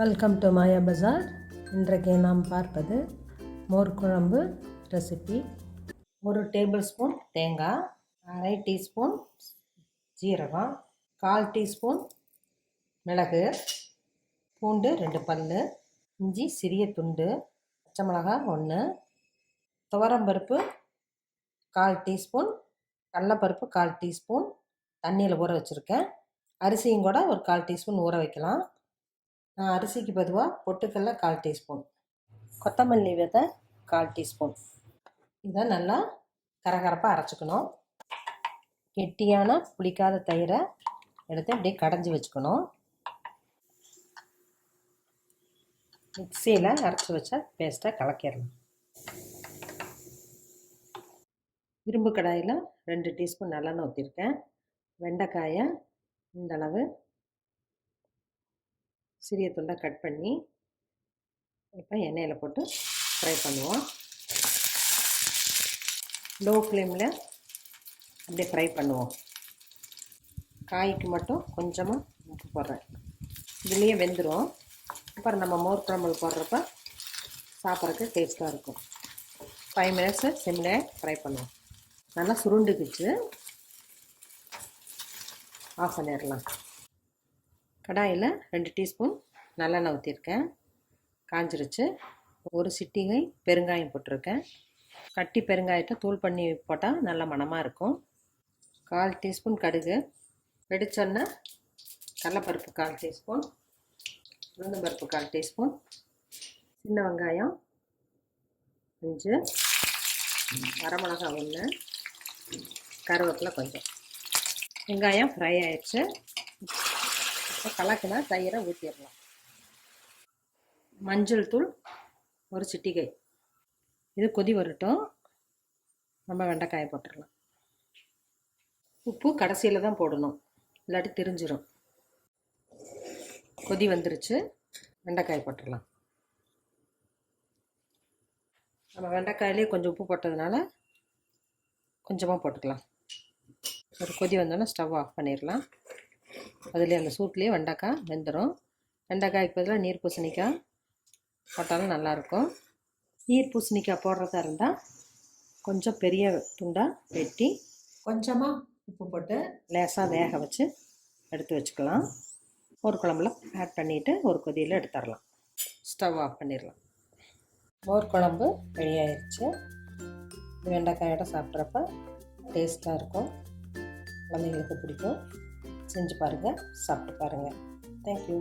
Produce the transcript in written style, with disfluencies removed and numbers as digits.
Welcome to மாயா பஜார். இன்றைக்கு நாம் பார்ப்பது மோர் குழம்பு ரெசிபி. 1 டேபிள் ஸ்பூன் தேங்காய், அரை டீஸ்பூன் ஜீரகம், 1/4 டீஸ்பூன் மிளகு, பூண்டு 2 பல், இஞ்சி சிறிய துண்டு, பச்சை மிளகாய் 1, துவரம்பருப்பு 1/4 டீஸ்பூன், கடலைப்பருப்பு 1/4 டீஸ்பூன் தண்ணியில் ஊற வச்சுருக்கேன். அரிசியும் கூட ஒரு 1/4 டீஸ்பூன் ஊற வைக்கலாம். நான் அரிசிக்கு பொதுவாக பொட்டுக்கடல 1/4 டீஸ்பூன், கொத்தமல்லி விதை 1/4 டீஸ்பூன். இதை நல்லா கரகரப்பாக அரைச்சிக்கணும். கெட்டியான புளிக்காத தயிரை எடுத்து அப்படியே கடைஞ்சி வச்சுக்கணும். மிக்சியில் அரைச்சி வச்ச பேஸ்ட்டை கலக்கிடணும். இரும்பு கடாயில் 2 டீஸ்பூன் நல்லெண்ணெய் ஊற்றிருக்கேன். வெண்டைக்காயை இந்தளவு சிறிய துண்டாக கட் பண்ணி இப்போ எண்ணெயில் போட்டு ஃப்ரை பண்ணுவோம். லோ ஃப்ளேமில் அப்படியே ஃப்ரை பண்ணுவோம். காய்க்கு மட்டும் கொஞ்சமாக உப்பு போடுறேன். இதுலேயே வெந்துடும். அப்புறம் நம்ம மோர் குழம்பு போடுறப்ப சாப்பிட்றதுக்கு டேஸ்ட்டாக இருக்கும். 5 மினிட்ஸு சிம்மில் ஃப்ரை பண்ணுவோம். நல்லா சுருண்டுக்குச்சு, ஆஃப் பண்ணிடலாம். கடாயில் 2 டீஸ்பூன் நல்லெண்ணெய் ஊற்றிருக்கேன். காஞ்சிருச்சு. 1 சிட்டிகை பெருங்காயம் போட்டிருக்கேன். கட்டி பெருங்காயத்தை தூள் பண்ணி போட்டால் நல்ல மணமாக இருக்கும். 1/4 டீஸ்பூன் கடுகு, வெடிச்செண்ணெய், கடலைப்பருப்பு 1/4 டீஸ்பூன், உளுந்தம்பருப்பு 1/4 டீஸ்பூன், சின்ன வெங்காயம் 5, வரமிளகாய் 1, கருவேப்பிலை கொஞ்சம். வெங்காயம் ஃப்ரை ஆயிடுச்சு. இப்போ கலக்கினா தயிரை ஊற்றிடலாம். மஞ்சள் தூள் 1 சிட்டிகை. இது கொதி வரட்டும். நம்ம வெண்டைக்காயை போட்டுடலாம். உப்பு கடைசியில் தான் போடணும், இல்லாட்டி திரிஞ்சிடும். கொதி வந்துருச்சு. வெண்டைக்காய் போட்டுடலாம். நம்ம வெண்டைக்காயிலே கொஞ்சம் உப்பு போட்டதுனால கொஞ்சமாக போட்டுக்கலாம். ஒரு கொதி வந்தோன்னா ஸ்டவ் ஆஃப் பண்ணிடலாம். அதுலேயே அந்த சூட்லேயே வெண்டைக்காய் வெந்துடும். வெண்டைக்காய்க்கு பதிலாக நீர் பூசணிக்காய் போட்டாலும் நல்லாயிருக்கும். நீர் பூசணிக்காய் போடுறதா இருந்தால் கொஞ்சம் பெரிய துண்டாக வெட்டி கொஞ்சமாக உப்பு போட்டு லேசாக வேக வச்சு எடுத்து வச்சுக்கலாம். ஒரு குழம்புல ஆட் பண்ணிவிட்டு ஒரு கொதியில் எடுத்துடலாம். ஸ்டவ் ஆஃப் பண்ணிடலாம். மோர் குழம்பு ரெடி ஆயிடுச்சு. வெண்டைக்காயோட சாப்பிட்றப்ப டேஸ்ட்டாக இருக்கும். குழந்தைங்களுக்கு பிடிக்கும். செஞ்சு பாருங்கள், சாப்பிட்டு பாருங்கள். தேங்க்யூ.